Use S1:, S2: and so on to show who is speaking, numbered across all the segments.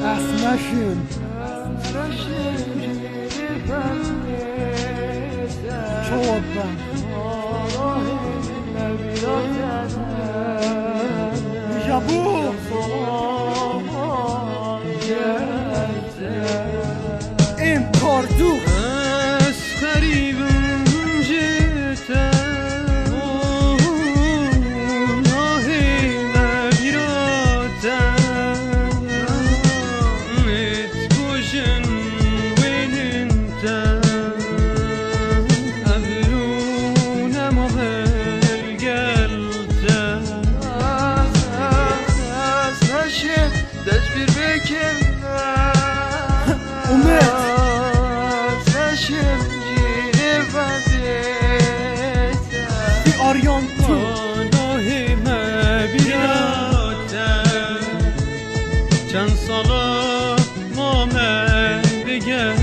S1: Asnaşın Çoğundan Jabu İmkordu
S2: چند ساله ما دیگه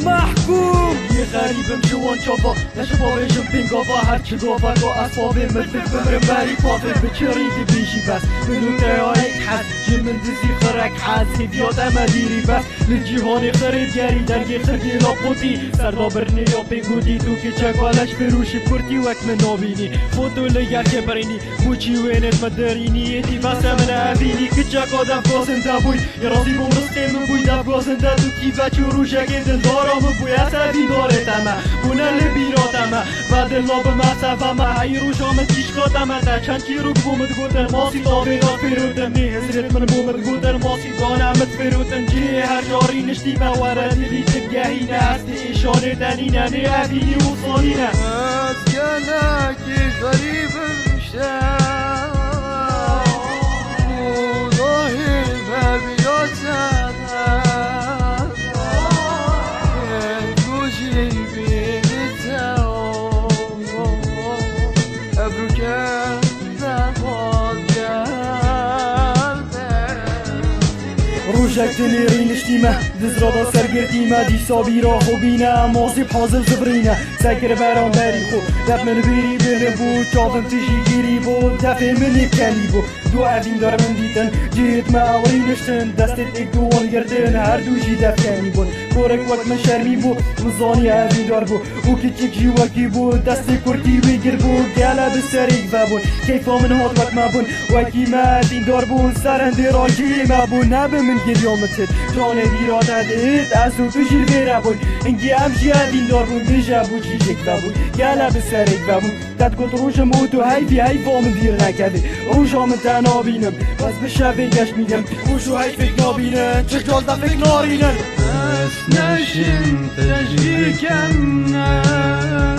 S1: محکوم یه غریبم جوان چاپا نشبا بشم پینگاوا هرچی گاوا با اسبابه ملفک بمرم بری پافه به چریدی بیشی بس بلوته های حد جمن دزی خرک حد هیدیات امدیری بس لجیهان خریدگری درگی خردی لاپوتی سردا برنی یا پیگودی تو که چکالش بروشی پرتی وک من نابینی خودو لگر که برینی موچی وینت مدرینی یدی بس من عبینی که چکا دفگازن دبوی یه رازی بمرسته من بوی دفگازن دو کی بچه روشگه دلدارم بوی عصبی دارتم بونه لبیراتم و دلا به مصفم های روشام تیشکاتم تا چند کی رو بومد گودن ماسی تابه دار فیروتم نی حضرت من بومد گودن ماسی دانمت فیروتم جی هر جاری نشتی موردی لیتم گهی نهستی ایشانه دنینه نی عبینی و صانینه
S3: از گلکی غریبم شد موداهی ببیاتم
S1: روشک تنیری نشتیمه دزرادا سرگردیمه دیسا بیرا خوبینه مازی پازل زبرینه سکر برام بری خو دف من بیری بله بود چاپم تشی گیری بود دفع منی کنی بود دو عظیم دارم دیدن جیت ما اوری نشتن دستت ایک دوال گردن هر دوشی دف کنی بود کورک وقت من شرمی بود مزانی عظیم دار بود او کچک جی وکی بود دست کرکی بگر بود گله بسریک و بود کیفا من هات وقت ما بون وکی ما عظیم دار بود سرندی راجی ما بود نبه من گریامتت جانه بیرات هدید از تو بشیر بیره بود انگی همشی عظیم دار بود بیشه بود چیشک و بود گله بسریک و بود داد گفت روش موتو هیفی هیفا من دیر نکده روشا من تنابینم بس به شبه گشت میگم روشو هیچ فکر نابینن چه جال دا فکر نارینن
S2: نشین تجویر کنم